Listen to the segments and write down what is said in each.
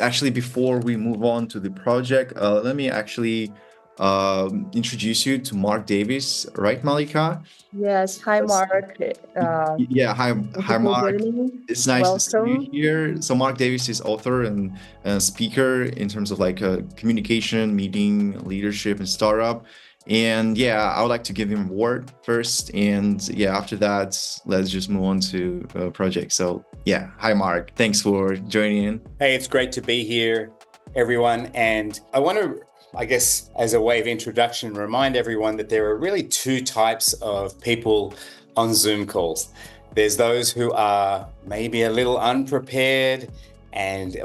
actually, before we move on to the project, let me actually introduce you to Mark Davis, right, Malika? Yes, hi Yes. Mark. Yeah, Thank you hi, for Mark. joining. It's nice to see you Welcome. here. So, Mark Davis is author and speaker in terms of like communication, meeting, leadership, and startup. And yeah, I would like to give him a word first, and yeah, after that, let's just move on to project. So, yeah, hi, Mark. Thanks for joining in. Hey, it's great to be here, everyone. And I want to, I guess, as a way of introduction, remind everyone that there are really two types of people on Zoom calls. There's those who are maybe a little unprepared and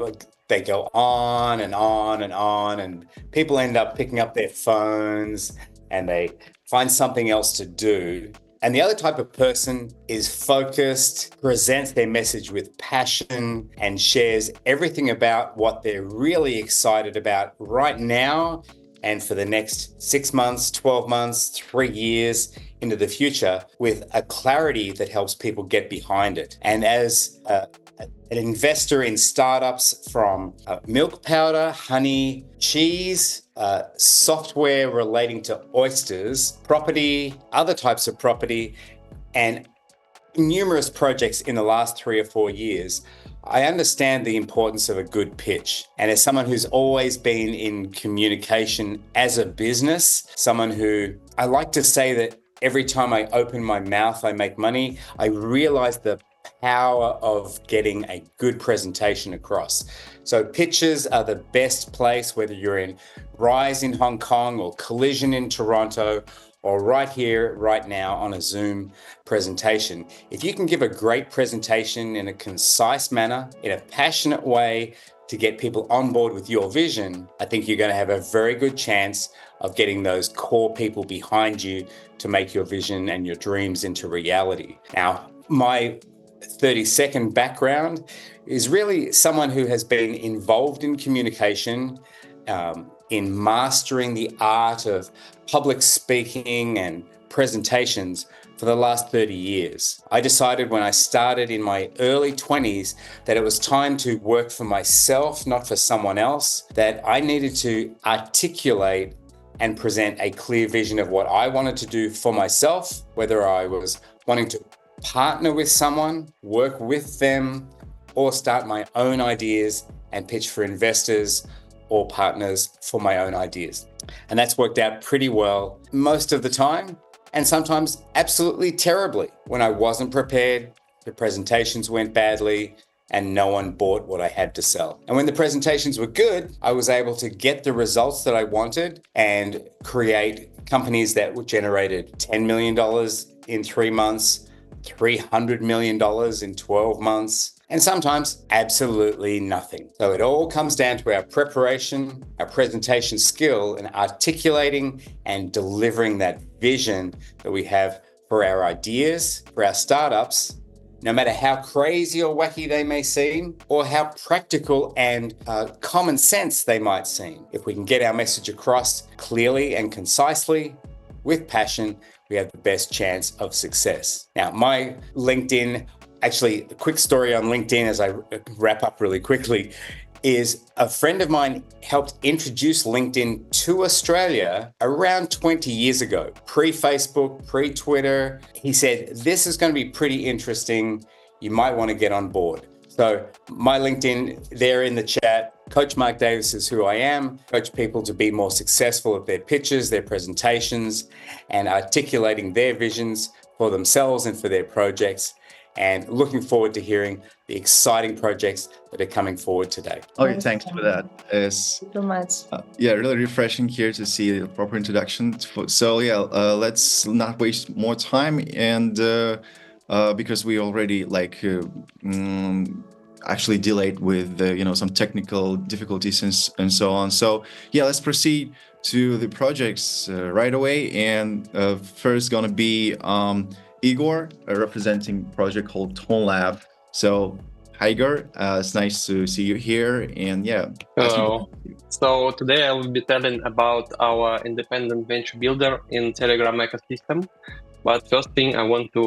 they go on and on and on, and people end up picking up their phones and they find something else to do. And the other type of person is focused, presents their message with passion, and shares everything about what they're really excited about right now and for the next 6 months, 12 months, 3 years into the future with a clarity that helps people get behind it. And as an investor in startups from milk powder, honey, cheese, software relating to oysters, property, other types of property, and numerous projects in the last 3 or 4 years, I understand the importance of a good pitch. And as someone who's always been in communication as a business, someone who I like to say that every time I open my mouth, I make money, I realize the power of getting a good presentation across. So pitches are the best place, whether you're in Rise in Hong Kong or Collision in Toronto, or right here, right now on a Zoom presentation. If you can give a great presentation in a concise manner, in a passionate way to get people on board with your vision, I think you're going to have a very good chance of getting those core people behind you to make your vision and your dreams into reality. Now, my 30-second background is really someone who has been involved in communication, in mastering the art of public speaking and presentations for the last 30 years. I decided when I started in my early 20s that it was time to work for myself, not for someone else, that I needed to articulate and present a clear vision of what I wanted to do for myself, whether I was wanting to partner with someone, work with them, or start my own ideas and pitch for investors or partners for my own ideas. And that's worked out pretty well most of the time, and sometimes absolutely terribly. When I wasn't prepared, the presentations went badly, and no one bought what I had to sell. And when the presentations were good, I was able to get the results that I wanted and create companies that generated $10 million in 3 months, $300 million in 12 months, and sometimes absolutely nothing. So it all comes down to our preparation, our presentation skill, and articulating and delivering that vision that we have for our ideas, for our startups, no matter how crazy or wacky they may seem, or how practical and common sense they might seem. If we can get our message across clearly and concisely, with passion, we have the best chance of success. Now, my LinkedIn, actually, a quick story on LinkedIn as I wrap up really quickly, is a friend of mine helped introduce LinkedIn to Australia around 20 years ago, pre-Facebook, pre-Twitter. He said, this is going to be pretty interesting. You might want to get on board. So my LinkedIn there in the chat, Coach Mark Davis is who I am. Coach people to be more successful at their pitches, their presentations, and articulating their visions for themselves and for their projects. And looking forward to hearing the exciting projects that are coming forward today. Okay, thanks for that. It's, Thank you so much. yeah, really refreshing here to see a proper introduction. So yeah, let's not waste more time, and because we already actually delayed with some technical difficulties and so on. So yeah, let's proceed to the projects right away. And first gonna be Igor, representing a project called Tone Lab. So, hi Igor, it's nice to see you here. And yeah. Hello. So today I will be telling about our independent venture builder in Telegram ecosystem. But first thing I want to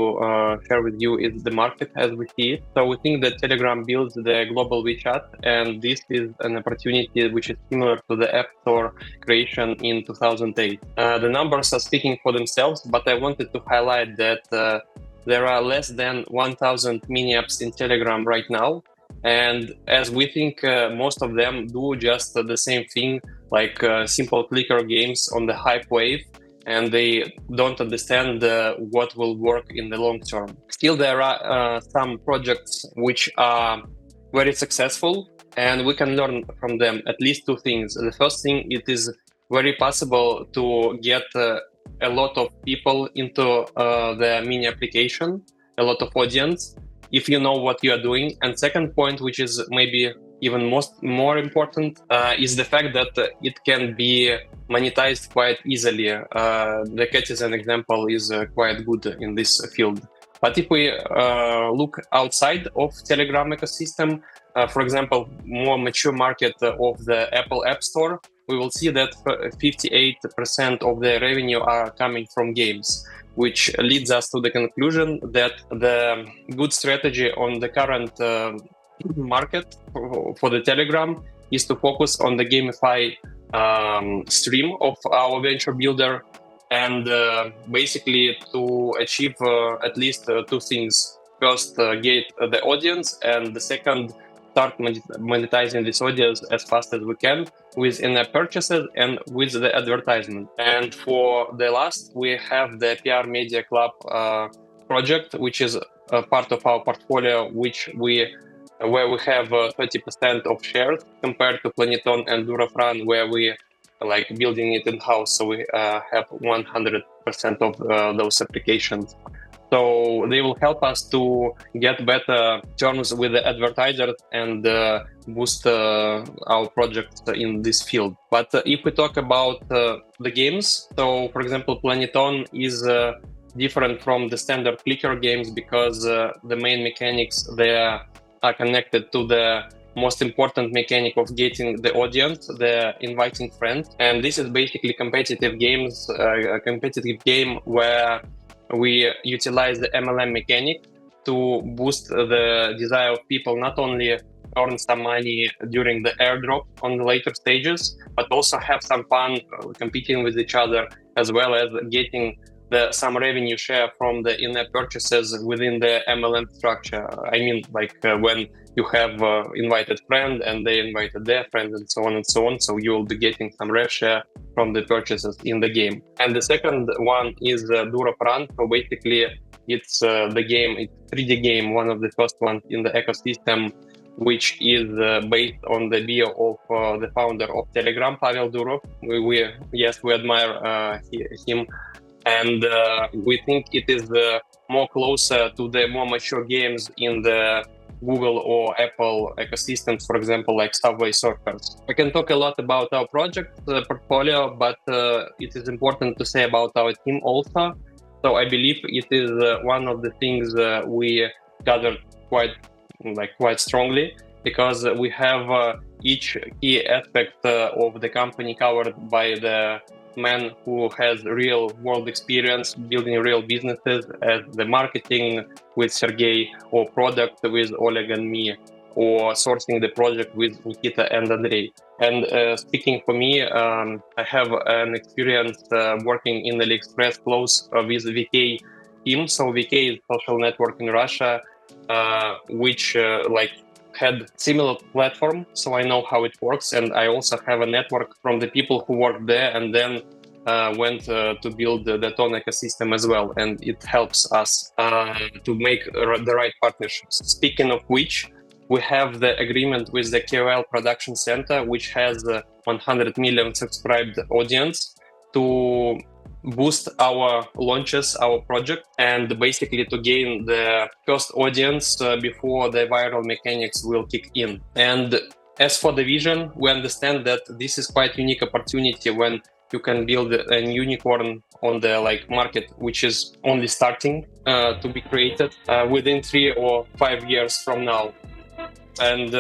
share with you is the market as we see it. So we think that Telegram builds the global WeChat, and this is an opportunity which is similar to the App Store creation in 2008. The numbers are speaking for themselves, but I wanted to highlight that there are less than 1,000 mini apps in Telegram right now. And as we think most of them do just the same thing, like simple clicker games on the hype wave, and they don't understand what will work in the long term. Still, there are some projects which are very successful, and we can learn from them at least two things. The first thing, it is very possible to get a lot of people into the mini application, a lot of audience, if you know what you are doing. And second point, which is maybe even more important, is the fact that it can be monetized quite easily. The Citizen example is quite good in this field. But if we look outside of Telegram ecosystem, for example, more mature market of the Apple App Store, we will see that 58% of the revenue are coming from games, which leads us to the conclusion that the good strategy on the current market for the Telegram is to focus on the gamify stream of our venture builder, and basically to achieve at least two things. First, get the audience, and the second, start monetizing this audience as fast as we can with in-app purchases and with the advertisement. And for the last, we have the PR Media Club project, which is a part of our portfolio, where we have 30% of shares compared to Planeton and Durafran, where we like building it in-house. So we have 100% of those applications. So they will help us to get better terms with the advertisers and boost our projects in this field. But if we talk about the games, so for example, Planeton is different from the standard clicker games because the main mechanics there are connected to the most important mechanic of getting the audience, the inviting friends. And this is basically competitive games, a competitive game where we utilize the MLM mechanic to boost the desire of people not only earn some money during the airdrop on the later stages, but also have some fun competing with each other, as well as getting some revenue share from the in-app purchases within the MLM structure. I mean, like when you have invited friend and they invited their friends and so on and so on. So you will be getting some rev share from the purchases in the game. And the second one is Durafran. So basically it's the game, it's 3D game, one of the first ones in the ecosystem, which is based on the bio of the founder of Telegram, Pavel Durov. We admire him. And we think it is more closer to the more mature games in the Google or Apple ecosystems, for example, like Subway Surfers. I can talk a lot about our project portfolio, but it is important to say about our team also. So I believe it is one of the things we gathered quite strongly, because we have each key aspect of the company covered by the man who has real world experience building real businesses, as the marketing with Sergey, or product with Oleg and me, or sourcing the project with Nikita and Andrei. And speaking for me, I have an experience working in AliExpress close with VK team. So VK is a social network in Russia, which had similar platform, so I know how it works, and I also have a network from the people who work there and then went to build the Ton ecosystem as well, and it helps us to make the right partnerships. Speaking of which, we have the agreement with the KOL Production Center, which has 100 million subscribed audience, to boost our launches, our project, and basically to gain the first audience before the viral mechanics will kick in. And as for the vision, we understand that this is quite unique opportunity when you can build a unicorn on the market, which is only starting to be created within 3 or 5 years from now. And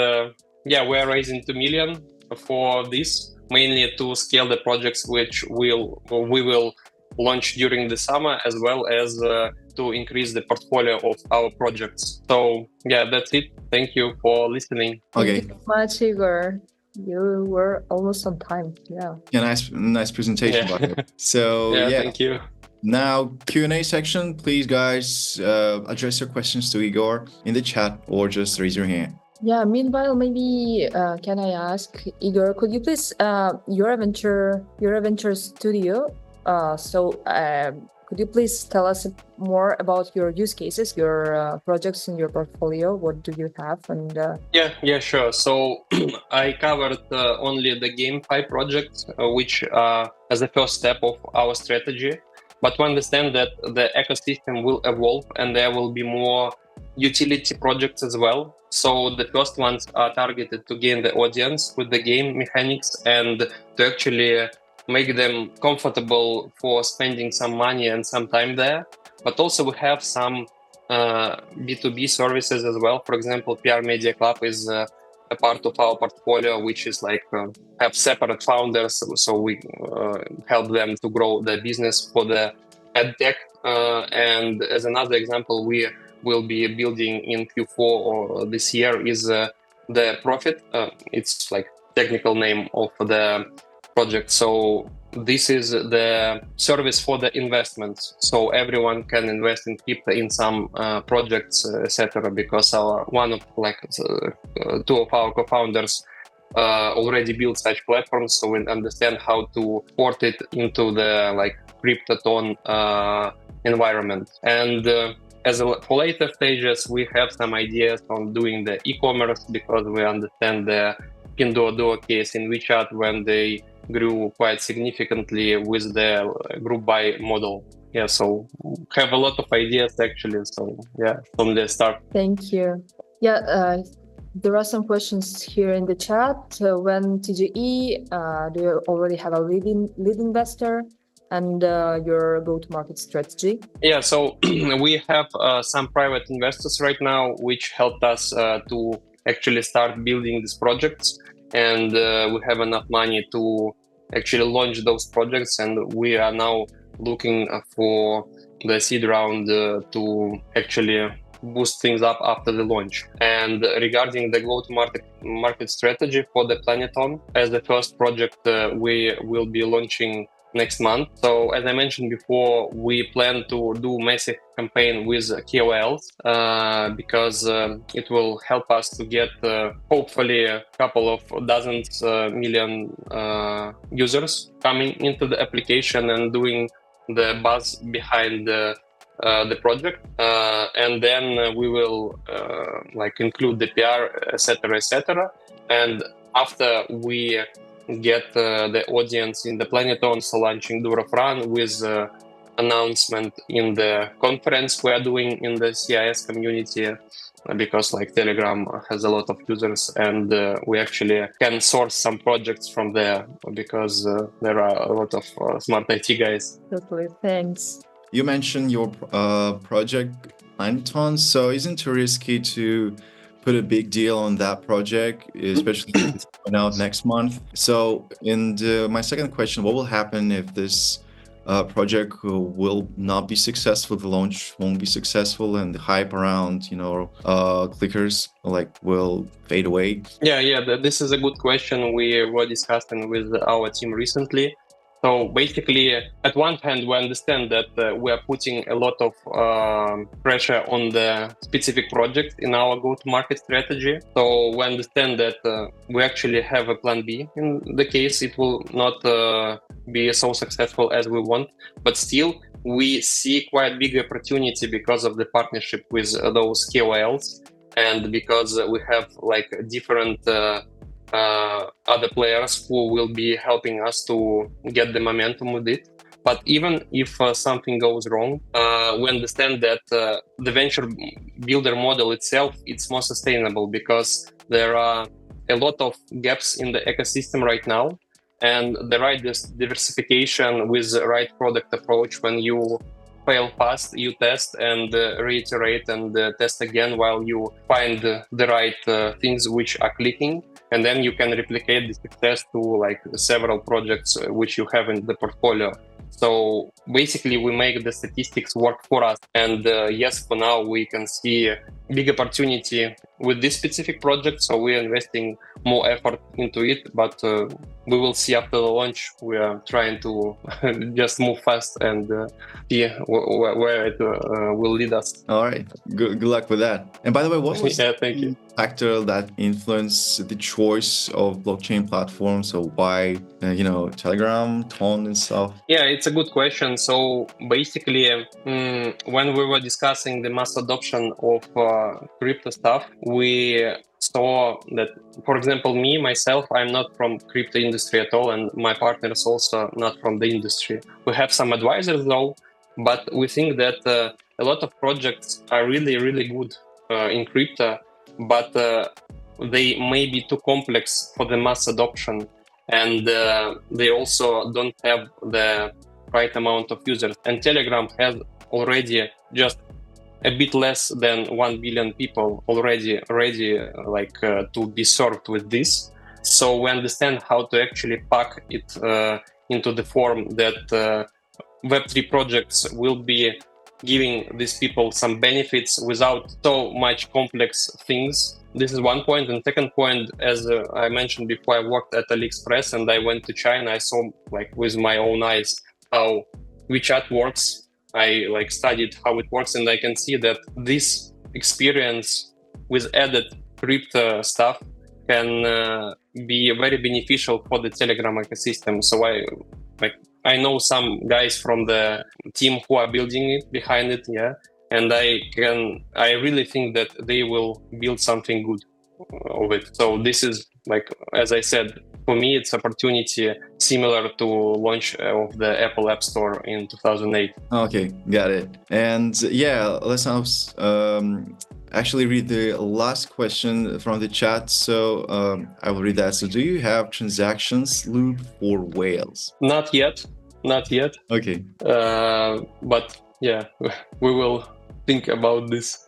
we are raising 2 million for this, mainly to scale the projects which we will launch during the summer, as well as to increase the portfolio of our projects. So yeah, that's it. Thank you for listening. Okay. Thank you so much, Igor. You were almost on time. Yeah. Yeah, nice presentation, by the way. So yeah, thank you. now Q&A section. Please, guys, address your questions to Igor in the chat or just raise your hand. Yeah. Meanwhile, maybe can I ask Igor? Could you please your venture studio? Could you please tell us more about your use cases, your projects in your portfolio? What do you have? And Yeah, sure. So I covered only the GameFi projects, which as the first step of our strategy. But we understand that the ecosystem will evolve and there will be more utility projects as well. So the first ones are targeted to gain the audience with the game mechanics and to actually make them comfortable for spending some money and some time there. But also we have some B2B services as well. For example, PR Media Club is a part of our portfolio, which is like have separate founders. So we help them to grow their business for the ad tech. And as another example, we will be building in Q4 or this year is the Profit. It's like technical name of the project. So this is the service for the investments. So everyone can invest in crypto in some projects, etc. Because one of two of our co-founders already built such platforms, so we understand how to port it into the Cryptoton environment. And for later stages, we have some ideas on doing the e-commerce because we understand the Pinduoduo case in WeChat when they grew quite significantly with the group buy model. Yeah, so have a lot of ideas actually. So yeah, from the start. Thank you. Yeah, there are some questions here in the chat. When TGE, do you already have a lead investor? And your go-to-market strategy? Yeah, so we have some private investors right now, which helped us to actually start building these projects. And we have enough money to actually launch those projects. And we are now looking for the seed round to actually boost things up after the launch. And regarding the go-to-market strategy for the Planeton, as the first project, we will be launching next month. So as I mentioned before, we plan to do massive campaign with KOLs because it will help us to get hopefully a couple of dozens million users coming into the application and doing the buzz behind the project, and then we will include the PR, etc. And after we get the audience in the Planeton, so launching Durofran with announcement in the conference we are doing in the CIS community, because Telegram has a lot of users, and we actually can source some projects from there because there are a lot of smart IT guys. Totally, thanks. You mentioned your project Planeton, so isn't it too risky to put a big deal on that project, especially if it's coming out next month? So, my second question, what will happen if this project will not be successful, the launch won't be successful, and the hype around, clickers will fade away? Yeah, this is a good question. We were discussing with our team recently. So basically, at one hand, we understand that we are putting a lot of pressure on the specific project in our go-to-market strategy. So we understand that we actually have a plan B in the case it will not be so successful as we want. But still, we see quite big opportunity because of the partnership with those KOLs, and because we have different other players who will be helping us to get the momentum with it. But even if something goes wrong, we understand that the venture builder model itself, it's more sustainable because there are a lot of gaps in the ecosystem right now, and the right diversification with the right product approach. When you fail fast, you test and reiterate and test again while you find the right things which are clicking. And then you can replicate the success to several projects which you have in the portfolio. So basically, we make the statistics work for us. And yes, for now, we can see a big opportunity with this specific project. So we're investing more effort into it, but we will see after the launch. We are trying to just move fast and see where it will lead us. All right. Good luck with that. And by the way, what was thank you. factor that influenced the choice of blockchain platform? So why, Telegram, Ton and stuff? Yeah, it's a good question. So basically, when we were discussing the mass adoption of crypto stuff, we saw that, for example, myself, I'm not from crypto industry at all, and my partner is also not from the industry. We have some advisors though, but we think that a lot of projects are really, really good in crypto, but they may be too complex for the mass adoption, and they also don't have the right amount of users. And Telegram has already just a bit less than 1 billion people already ready to be served with this. So we understand how to actually pack it into the form that Web3 projects will be giving these people some benefits without so much complex things. This is one point. And second point, as I mentioned before, I worked at AliExpress and I went to China. I saw with my own eyes how WeChat works. I studied how it works, and I can see that this experience with added crypto stuff can be very beneficial for the Telegram ecosystem. So I know some guys from the team who are building it behind it, and I really think that they will build something good of it. So this is, as I said, for me, it's opportunity similar to launch of the Apple App Store in 2008. Okay, got it. And let's now actually read the last question from the chat. So I will read that. So do you have transactions loop for whales? Not yet. Okay. But yeah, we will think about this.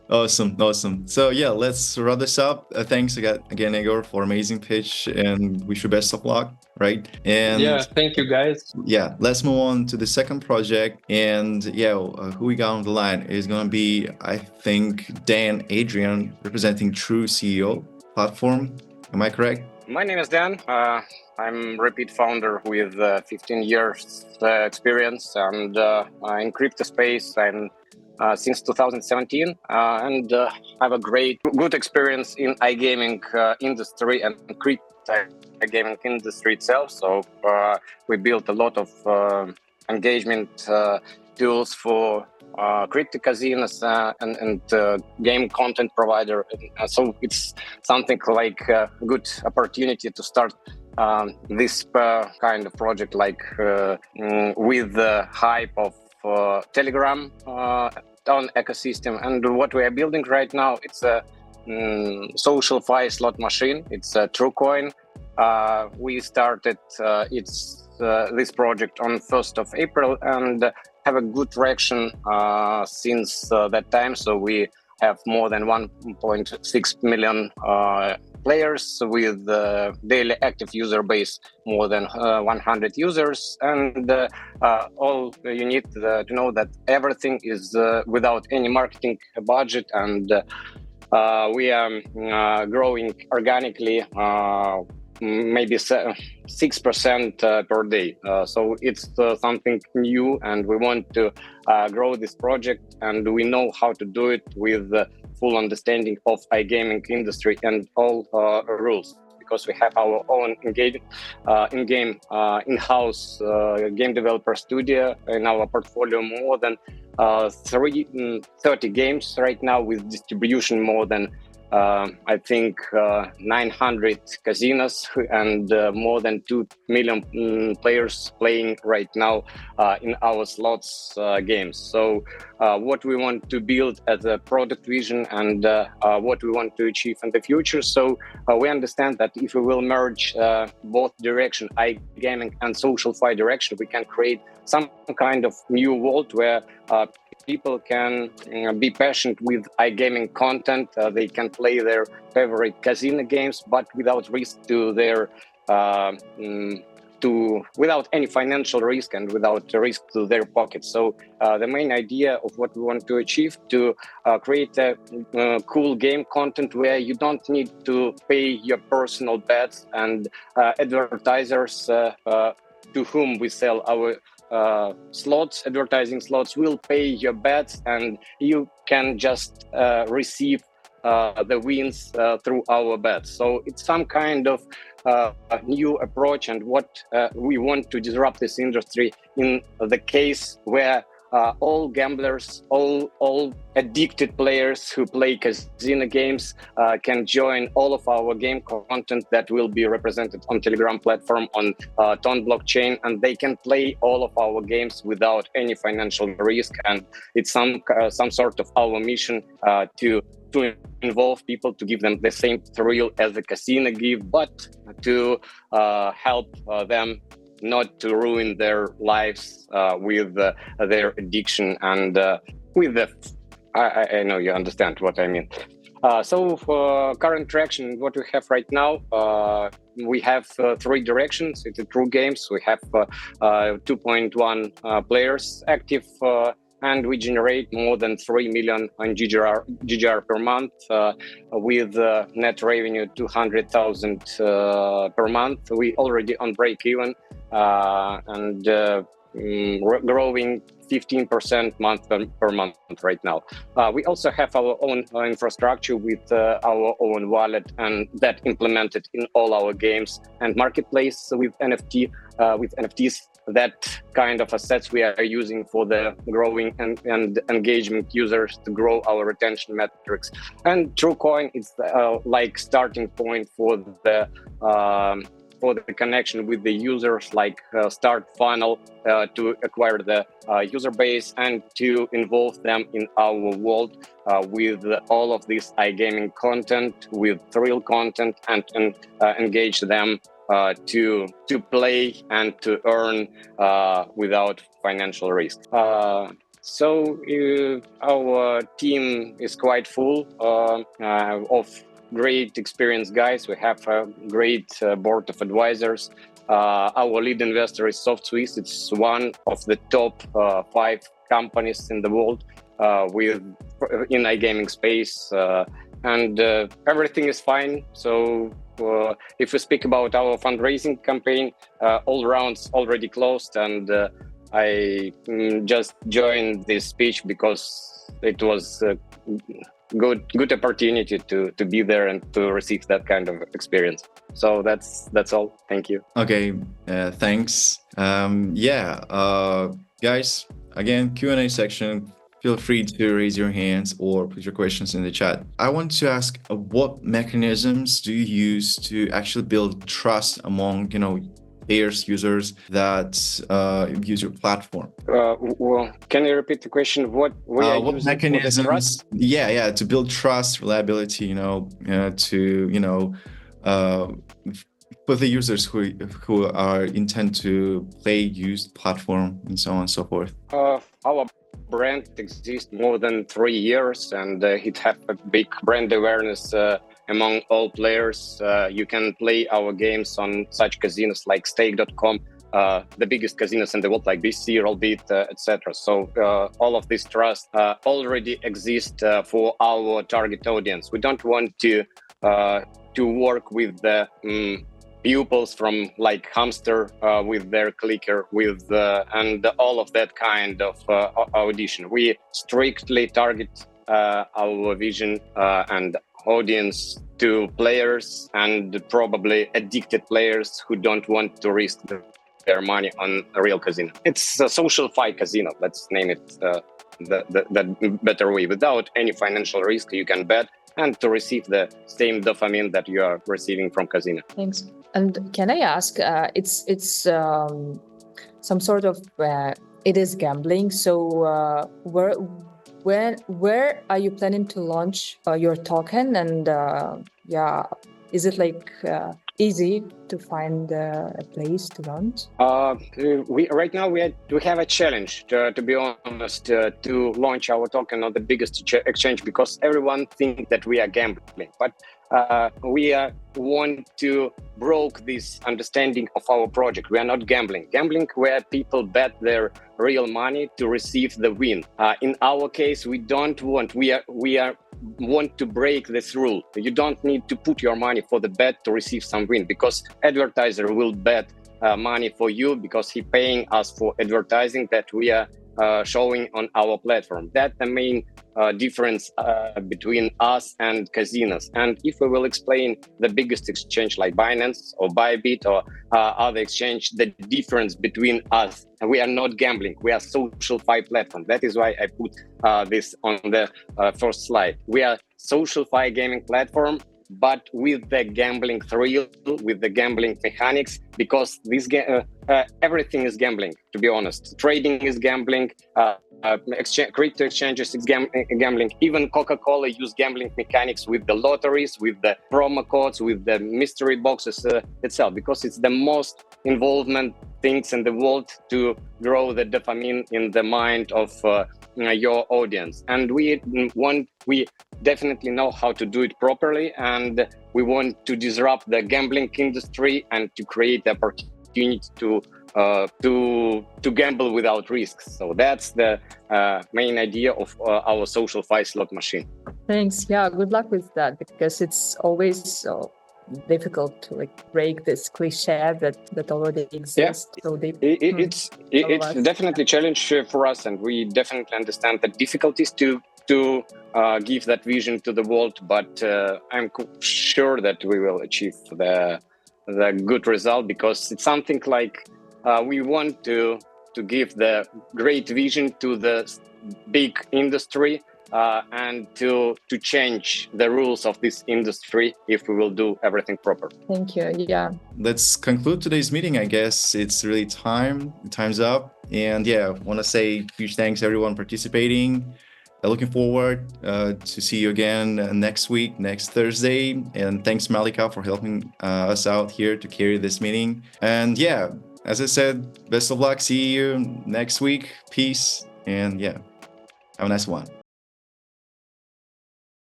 Awesome. So let's wrap this up. Thanks again, Igor, for amazing pitch, and wish you best of luck. Right? And thank you, guys. Let's move on to the second project. And who we got on the line is gonna be, I think, Dan Andrian, representing True CEO platform. Am I correct? My name is Dan. I'm repeat founder with 15 years experience, and in crypto space I'm since 2017, and have a good experience in iGaming industry and crypto gaming industry itself. So we built a lot of engagement tools for crypto casinos and game content provider. So it's something like a good opportunity to start this kind of project, with the hype of Telegram on ecosystem. And what we are building right now, it's a social-fi slot machine. It's a TrueCoin. We started this project on 1st of April and have a good traction since that time. So we have more than 1.6 million players with daily active user base, more than 100 users. And all you need to know that everything is without any marketing budget, and we are growing organically, maybe 6% per day. So it's something new, and we want to grow this project, and we know how to do it with full understanding of iGaming industry and all rules, because we have our own in-game in-house game developer studio in our portfolio, more than 30 games right now, with distribution more than I think 900 casinos and more than 2 million players playing right now in our slots games. So what we want to build as a product vision and what we want to achieve in the future. So we understand that if we will merge both direction, iGaming and social-fi direction, we can create some kind of new world where people can be passionate with iGaming content. They can play their favorite casino games, but without risk to their without any financial risk and without risk to their pockets. So the main idea of what we want to achieve to create a cool game content where you don't need to pay your personal bets, and advertisers to whom we sell our advertising slots will pay your bets, and you can just receive the wins through our bets. So it's some kind of new approach, and what we want to disrupt this industry in the case where all gamblers, all addicted players who play casino games can join all of our game content that will be represented on Telegram platform on Ton blockchain, and they can play all of our games without any financial risk. And it's some sort of our mission to involve people, to give them the same thrill as the casino give, but to help them not to ruin their lives with their addiction and with the I know you understand what I mean. So for current traction, what we have right now, we have 3 directions. It's True Games. We have 2.1 players active, and we generate more than 3 million on GGR per month, with net revenue 200,000 per month. We already on break even and growing 15% month per month right now. We also have our own infrastructure with our own wallet, and that implemented in all our games, and marketplace with NFTs. That kind of assets we are using for the growing and engagement users to grow our retention metrics. And TrueCoin is like starting point for the connection with the users, like start funnel to acquire the user base and to involve them in our world with all of this iGaming content, with thrill content, and engage them to play and to earn without financial risk. So our team is quite full of great experienced guys. We have a great board of advisors. Our lead investor is SoftSwiss. It's one of the top 5 companies in the world in iGaming space, and everything is fine. So if we speak about our fundraising campaign, all rounds already closed, and I just joined this speech because it was good opportunity to be there and to receive that kind of experience. So that's all. Thank you. Okay, thanks. Guys, again, Q&A section. Feel free to raise your hands or put your questions in the chat. I want to ask, what mechanisms do you use to actually build trust among, players, users that use your platform? Well, can you repeat the question? What mechanisms? Yeah, to build trust, reliability. To for the users who are intend to play, use platform, and so on and so forth. Our brand exists more than 3 years, and it has a big brand awareness among all players. You can play our games on such casinos like stake.com, the biggest casinos in the world, like BC, Rollbit, etc. So all of this trust already exists for our target audience. We don't want to work with the pupils from like Hamster with their clicker, and all of that kind of audition. We strictly target our vision and audience to players, and probably addicted players who don't want to risk their money on a real casino. It's a social fight casino, let's name it that better way. Without any financial risk, you can bet and to receive the same dopamine that you are receiving from casino. Thanks. And can I ask, it's some sort of, it is gambling. So where are you planning to launch your token? And is it like easy to find a place to launch? Right now we have a challenge, to be honest, to launch our token on the biggest exchange, because everyone thinks that we are gambling. But we want to broke this understanding of our project. We are not gambling. Gambling where people bet their real money to receive the win. In our case, we don't want. We want to break this rule. You don't need to put your money for the bet to receive some win, because advertiser will bet money for you because he paying us for advertising that we are showing on our platform. That's the main difference between us and casinos. And if we will explain the biggest exchange like Binance or Bybit or other exchange, the difference between us, and we are not gambling, we are social fi platform. That is why I put this on the first slide. We are social fi gaming platform, but with the gambling thrill, with the gambling mechanics, because this everything is gambling, to be honest. Trading is gambling, crypto exchanges is gambling. Even Coca-Cola use gambling mechanics with the lotteries, with the promo codes, with the mystery boxes itself, because it's the most involvement things in the world to grow the dopamine in the mind of your audience. And we definitely know how to do it properly, and we want to disrupt the gambling industry and to create the opportunity to gamble without risks. So that's the main idea of our social fi slot machine. Thanks. Yeah, good luck with that, because it's always so difficult to break this cliche that already exists. Yeah. So it's definitely a challenge for us, and we definitely understand the difficulties to give that vision to the world, but I'm sure that we will achieve the good result, because it's something like we want to give the great vision to the big industry and to change the rules of this industry if we will do everything proper. Thank you. Yeah. Let's conclude today's meeting. I guess it's really time's up. And yeah, I want to say huge thanks everyone participating. Looking forward to see you again next week, next Thursday. And thanks, Malika, for helping us out here to carry this meeting. And yeah, as I said, best of luck. See you next week. Peace. And yeah, have a nice one.